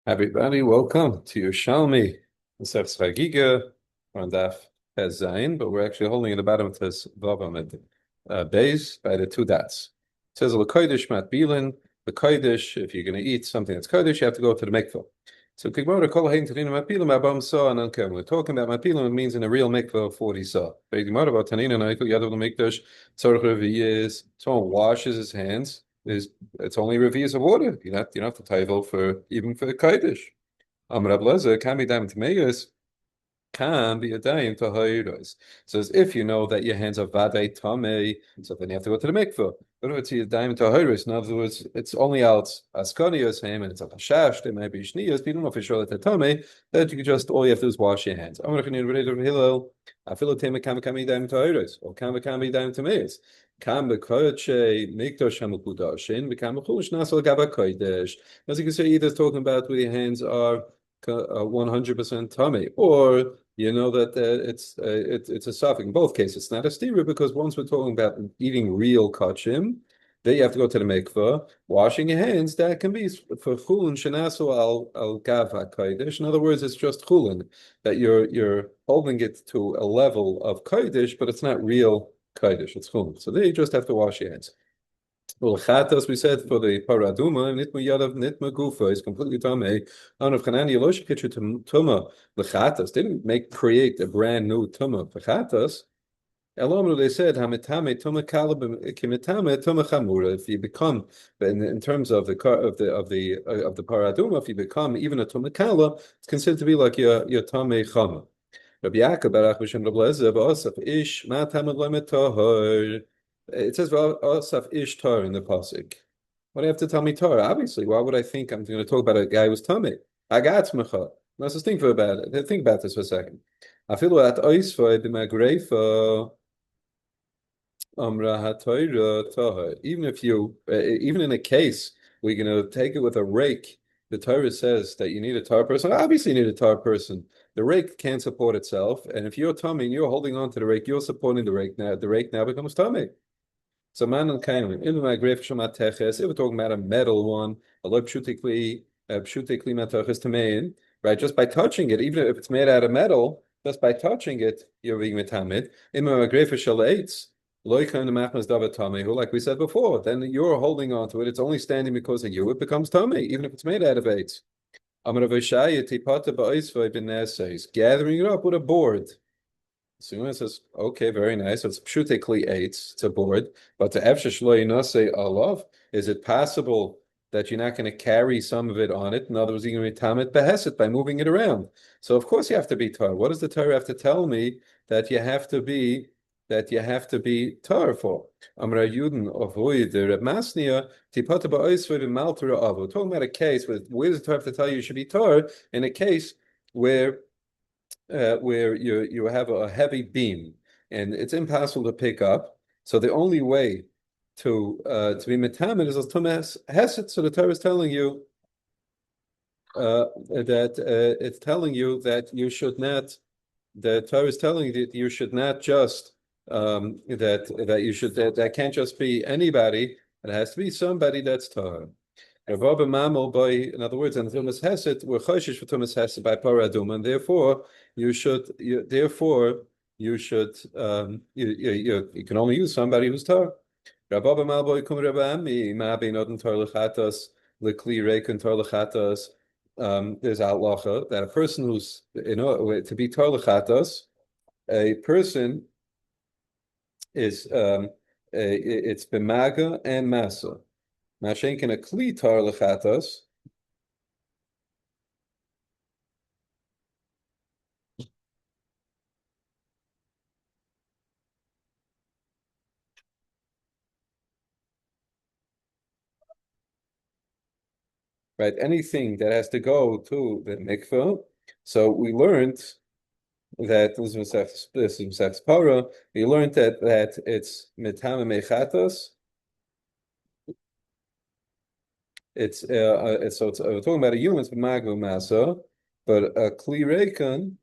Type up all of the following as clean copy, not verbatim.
Everybody, welcome to Yerushalmi Chagigah Daf. On Daf Tes Zayin, but we're actually holding at the bottom of Tes Vav Amid Beis by the two dots. It says L'Kodesh Mat Bilin. The Kodesh, if you're going to eat something that's Kodesh, you have to go to the mikveh. So Kigmora Kol Hein Tanina Mapilim Abam Saw and Unkem. We're talking about Mapilim. It means in a real mikveh of 40 saw. But Kigmora about Tanina Naikul Yadav Mikdash Tzorch Revi is someone washes his hands. It's only revius of water. You don't have to title for even for Kodesh. Amar Ablaza can be dam tmeyus, can be a dam to hairos. So as if you know that your hands are vadei tame, so then you have to go to the mikveh. But if it's a dam to hairos, in other words, it's only out askanios him and it's a pashash, there might be shnias, but you don't know for sure that they're tame, that you can just all you have to do is wash your hands. Amar Chanina B'Rei Hillel, afilo tema can be dam to hairos, or can be dam to meyus. Kam bekodesh mikdash hamukudashin, bekam bechush nasal gaba kodesh. As you can see, either talking about where your hands are 100% tummy, or you know that it's a suffix. In both cases, it's not a stira because once we're talking about eating real kachim, then you have to go to the mikveh, washing your hands. That can be for chulin shenasu al gav hakodesh. In other words, it's just chulin that you're holding it to a level of kodesh, but it's not real kodesh. It's chulin. So there you just have to wash your hands. Well, chatas we said for the paraduma nitma yadav nitma gufa is completely tamei. On of Chanani Elosh kitchu tuma lechatas didn't create a brand new tuma for chatas. Elamru they said hamitame tuma kalab kimitame tuma chamura. If you become in terms of the paraduma, if you become even a tuma kala, it's considered to be like your tame chama. Rabbi Yaakov Barach B'Shem Rabbi Lezer Ba'asaf Ish Matam Lemet Tahor. It says Asaf Ish Tar in the pasuk. What do you have to tell me Tar? Obviously, why would I think I'm going to talk about a guy who's tummy? I got smecha. Let's just think about it. Think about this for a second. I feel that oisva b'magreifa amra hatoira tahor. Even in a case we're going to take it with a rake. The Torah says that you need a tar person. Obviously, you need a tar person. The rake can't support itself, and if you're tummy and you're holding on to the rake, you're supporting the rake. Now the rake now becomes tummy. So man and kain in my grave shoma teches. If we're talking about a metal one, a low pshutikli mataches tamein, right? Just by touching it, even if it's made out of metal, just by touching it, you're being metamid. In my grave shalates. Like we said before, then you're holding on to it. It's only standing because of you. It becomes tummy, even if it's made out of eight. Gathering it up with a board. So it says, okay, very nice. So it's pshutekli eight. It's a board. But to efshashloy say alav, is it possible that you're not going to carry some of it on it? In other words, you're going to be tamid behesit by moving it around. So of course you have to be tar. What does the Torah have to tell me that you have to be tar for? Amra Yudin avoid the Reb Masnia tipata ba'oisved maltura avo. Talking about a case where does the Torah have to tell you should be tar in a case where you have a heavy beam and it's impossible to pick up. So the only way to be metamed is as tumas heset. So the Torah is telling you that it's telling you that you should not. The Torah is telling you that you should not just that can't just be anybody. It has to be somebody that's Torah. In other words, in Tumas Hesed, we're choshish for Tumas Hesed by paradum, and therefore you can only use somebody who's Torah. Rabba Malboy Kum Rabami Mabi Nodin Torah Lechatas Lekli Reikun Torah Lechatas. There's outlacha that a person who's to be Torah Lechatas, a person is it's bemaga and masa. Mashenkin a kli tar lechatas. Right, anything that has to go to the mikveh. So we learned that this is para. We learned that it's mitame mechatas. We're talking about a human's b'magu masa, but a kli reikon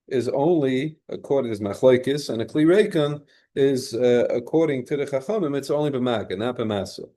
is only according to machlokes, and a kli reikon is according to the chachamim. It's only b'maga, not b'masa.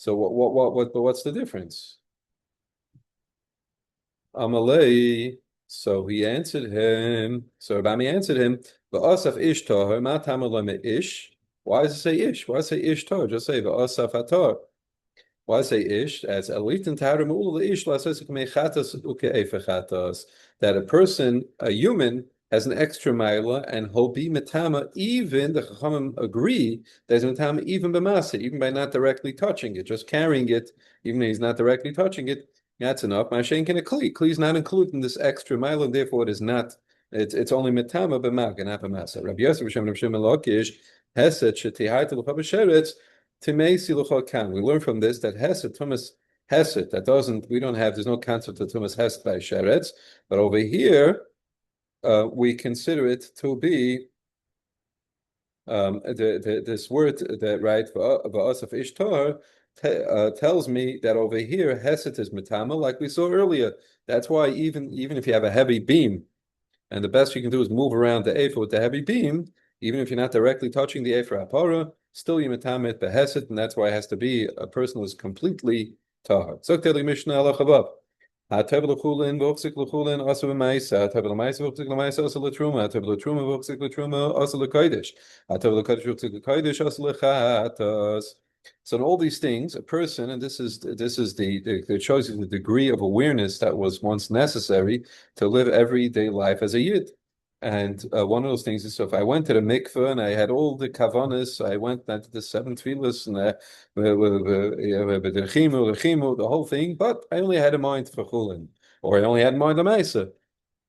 So what's the difference? Amalei. So he answered him. So Rabbi answered him, "Va'asaf ish tahor, ma tamalei ish." Why does it say ish? Why say ish tahor? Just say va'asaf hator. Why say ish? As elitin taharim ul ish lasosik mechatas ukeefechatas. That a person, a human, has an extra mila and he'll be metama. Even the chachamim agree there's metama even b'masa, even by not directly touching it, just carrying it, even if he's not directly touching it. That's enough. Mashen can a kli. Kli is not included in this extra mile, and therefore it is not. It's only metama b'maga, not b'masa. Rabbi Yosef Hashem Rav Shimon Lakish Hesed shetihai telucha b'sheretz timei silucha kan. We learn from this that Hesed tumas Hesed that doesn't. We don't have. There's no concept of tumas Hesed by sheretz, but over here we consider it to be this word that right va'asaf ishtar tells me that over here Hesed is metama, like we saw earlier. That's why even if you have a heavy beam, and the best you can do is move around the Ephah with the heavy beam, even if you're not directly touching the Ephah Apara, still you metamet beheset, and that's why it has to be a person who's completely tahar. Zokteli Mishnah Alachabav. Hatev l'chulin v'ochzik l'chulin asa v'maisa. Hatev l'maisa v'ochzik l'maisa asa l'truma. Hatev l'truma v'ochzik l'truma asa l'kodesh. Hatev l'kodesh v'ochzik l'kodesh asa l'chatas. So in all these things, a person, and this is the it shows you the degree of awareness that was once necessary to live everyday life as a yid. And one of those things is, so if I went to the mikveh and I had all the kavanas, I went to the seven tefillas and the whole thing, but I only had a mind for chulin, or I only had a mind of Maisa,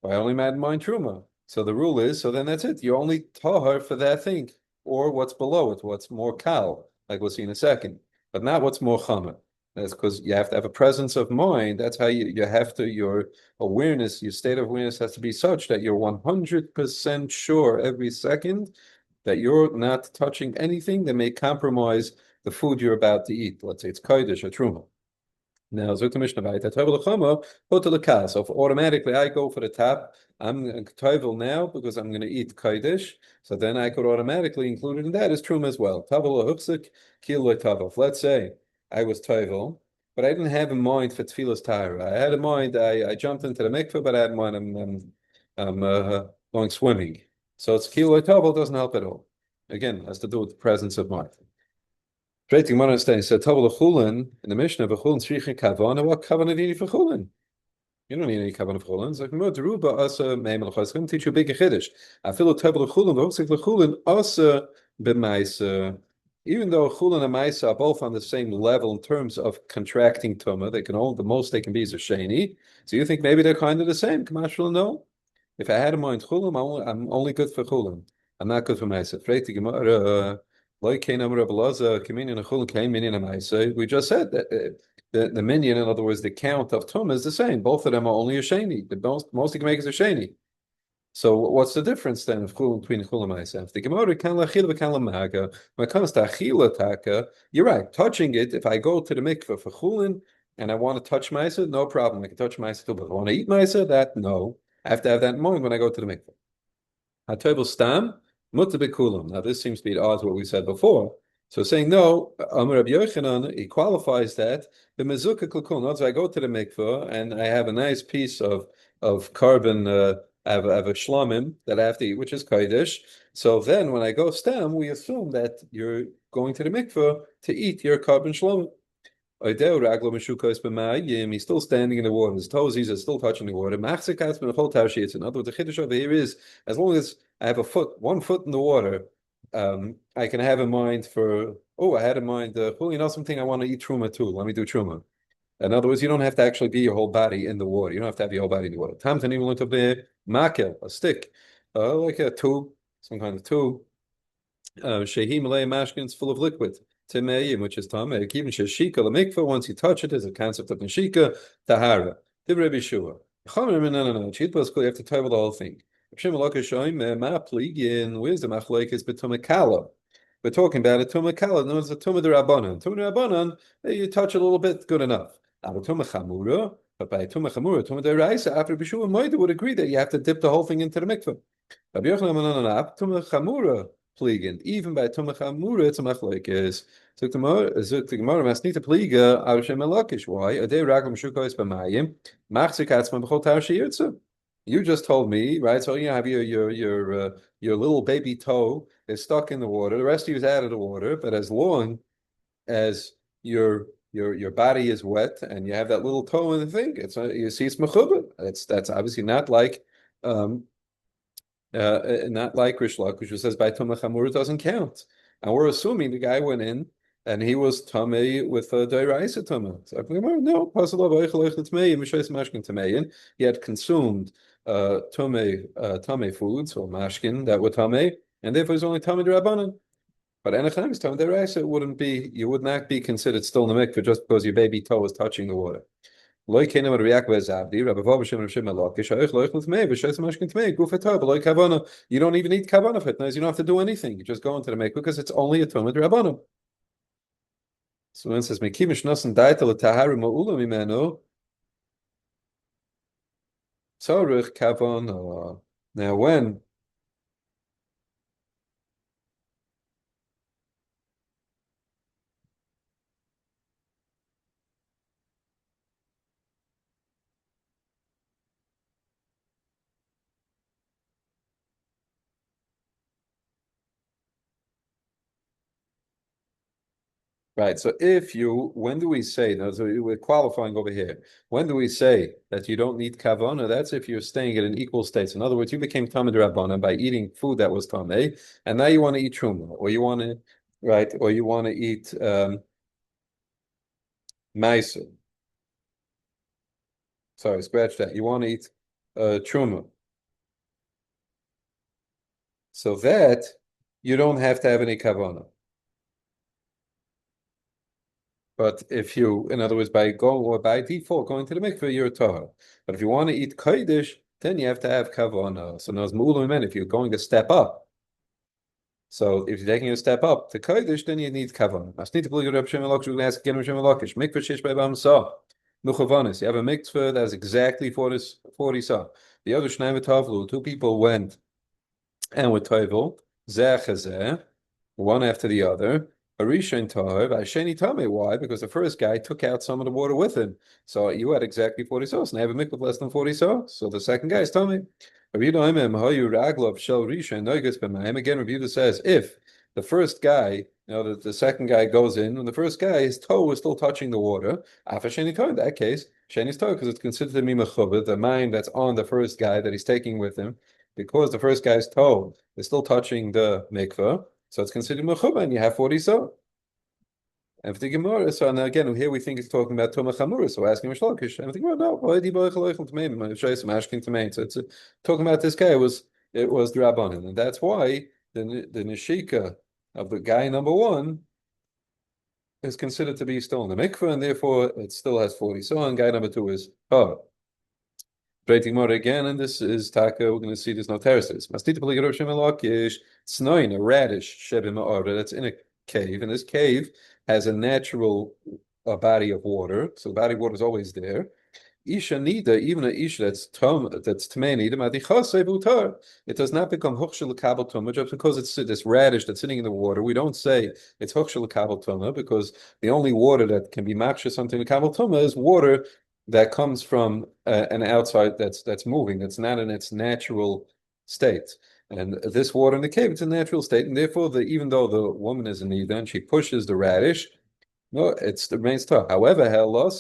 or I only had a mind truma. So the rule is, so then that's it. You're only tahar for that thing, or what's below it, what's more kal, like we'll see in a second, but not what's more chamer. That's because you have to have a presence of mind. That's how you have to, your awareness, your state of awareness has to be such that you're 100% sure every second that you're not touching anything that may compromise the food you're about to eat. Let's say it's kodesh or truma. Now, so if automatically I go for the top, I'm toivel now because I'm going to eat kodesh. So then I could automatically include it in that as truma as well. Let's say I was toivel, but I didn't have a mind for tefillas tahara. I had a mind. I jumped into the mikveh, but I had a mind. I'm going swimming. So it's kilo tovel doesn't help at all. Again, has to do with the presence of mind. Straight to understand. So tovel chulin in the Mishnah of chulin tzrichin kavana. What kavana do you need for chulin? You don't need any kavana for chulin. It's like more deruba asa meimel chazkim teach you a big chiddush. I feel a tovel chulin. The hochzik chulin asa b'maisa. Even though chulin and maisa are both on the same level in terms of contracting tumah, they can all the most they can be is a sheni. So you think maybe they're kind of the same? Kamashal, no. If I had in mind chulin, I'm only good for chulin. I'm not good for maisa. We just said that the minion, in other words, the count of tum is the same. Both of them are only a sheni. The most you can make is a sheni. So what's the difference then of chulin between chulin and ma'aseh? The Gemara can lachila v'kan lamaga. When it comes to achila taka, you're right. Touching it, if I go to the mikveh for chulin and I want to touch ma'aseh, no problem. I can touch ma'aseh too. But if I want to eat ma'aseh, that no. I have to have that in mind when I go to the mikveh. Hatobel stam. Now, this seems to be at odds with what we said before. So saying no, Amar Rabbi Yochanan, he qualifies that the mezukah klukun. So I go to the mikveh and I have a nice piece of carbon. I have a shlamim that I have to eat, which is kodesh. So then, when I go stam, we assume that you're going to the mikveh to eat your carbon shlamim. He's still standing in the water. His toes, he's still touching the water. In other words, the chiddush over here is, as long as I have one foot in the water, I can have in mind for, I had in mind, something I want to eat truma too. Let me do truma. In other words, you don't have to actually be your whole body in the water. You don't have to have your whole body in the water. Times and even look up the makel, a stick, like a tube, some kind of tube. Shehi malay mashkins full of liquid. Timei, which is tamek. Even sheshika lemikva. Once you touch it, there's a concept of neshika tahara. Divrei bishua. No. Chitpas you have to table the whole thing. Where's the machlekes betumekala? We're talking about a tumakala. No, it's a tumah derabanan. Tumah derabanan, you touch it a little bit, good enough. Now, tumah chamura, but by tumah chamura, tumah deraisa, after bishua moida would agree that you have to dip the whole thing into the mikveh. Rabbi Yochanan tumah chamura. Pligin. Even by Tumah Chamura, it's a machlekes. Zuk the Gemara, Masnita Pliga, Avshem Elakish. Why? A day Ragam Shukos Bamayim, Machzik Atzman Bechol Tar Shiyirtzu. You just told me, right? So you have your little baby toe is stuck in the water. The rest of you is out of the water, but as long as your body is wet and you have that little toe in the thing, it's you see it's mechubah. That's obviously um, not like Rish Lakish, which says by Tumah Chamur it doesn't count. And we're assuming the guy went in and he was tamei with a Doiraisa Tumah. So no, he had consumed tamei foods or mashkin that were tamei, and therefore he's only tamei drabanan. But Enochem is tamei Doiraisa, you would not be considered still in the mikveh just because your baby toe was touching the water. You don't even need kavanah for it. You don't have to do anything. You just go into the mikveh because it's only a tumah d'rabbanan. So when it says mekimish nasan daitel taharu ma'ula mimenu tzorich kavanah. Now when right, so when do we say, no, so we're qualifying over here. When do we say that you don't need kavana? That's if you're staying at an equal state. So in other words, you became tamid rabbana by eating food that was tameh, and now you want to eat truma, or you want to, right, or you want to eat meiser. Sorry, scratch that. You want to eat truma. So that you don't have to have any kavana. But if you, in other words, by default going to the mikveh, you're a tahor. But if you want to eat kodesh, then you have to have kavana. So now, if you're going to step up, so if you're taking a step up to kodesh, then you need kavana. Masnita Pliga Reb Shimon Lakish, we're going to ask again Reb Shimon Lakish. Mikveh shish be'bam sa. Nuchavanis. You have a mikveh that's exactly 40 sa. The other shnei v'tavlu, two people went and were tovel, zeh chazeh, one after the other. Arisha Tov, Asheni Tame. Why? Because the first guy took out some of the water with him. So you had exactly 40 sauce, and I have a mikvah less than 40 sauce. So the second guy is Tame. Again, Rabbi Yehuda says, if the first guy, the second guy goes in, and the first guy, his toe is still touching the water, in that case, Sheni's toe, because it's considered to be mechubed, the mind that's on the first guy that he's taking with him, because the first guy's toe is still touching the mikvah. So it's considered mechuba, and you have 40 so. And for the Gemara, so and again here we think it's talking about Tomah Chamura, so asking Rish Lakish. And I think, well, no, so it's talking about this guy. It was the Rabbanan, and that's why the Nishika of the guy number one is considered to be still in the mikveh, and therefore it still has 40 so, and guy number two is Breaking more again, and this is Taka. We're going to see there's no terraces. Mastita Paligarosh Shemelakish, Snoin, a radish, Shebim Arba, that's in a cave, and this cave has a natural body of water, so the body of water is always there. Isha nida, even a isha that's tmei nida, it does not become hukshel kabel tuma just because it's this radish that's sitting in the water. We don't say it's hukshel kabel tuma because the only water that can be makshah something to kabel tuma is water that comes from an outside that's moving, that's not in its natural state. And this water in the cave, it's a natural state, and therefore, even though the woman is in nida and she pushes the radish, no, it remains tough. However, but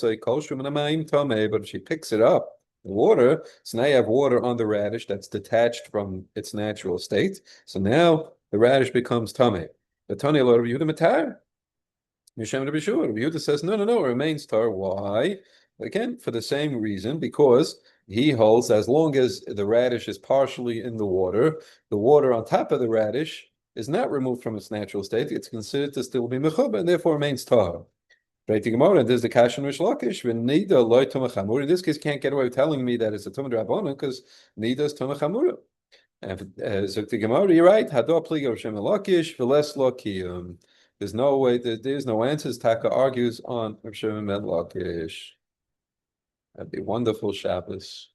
if she picks it up, the water, so now you have water on the radish that's detached from its natural state. So now the radish becomes tame. The tani lo Rabbi Yehuda matar. Mishem Rabbi Yehuda. Rabbi Yehuda says no, it remains tar. Why? Again, for the same reason, because he holds as long as the radish is partially in the water on top of the radish is not removed from its natural state, it's considered to still be mechuba and therefore remains tahor. Right, and there's the kash and Rish Lakish. Nida loy tumah chamura. In this case, can't get away with telling me that it's a tumah drabanan because nida is tumah chamura. And so the Gemara, you're right. Hador pliga of Shem Lakish v'les lokiyum. There's no way. There's no answers. Taka argues on Shem Lakish. That'd be wonderful Shabbos.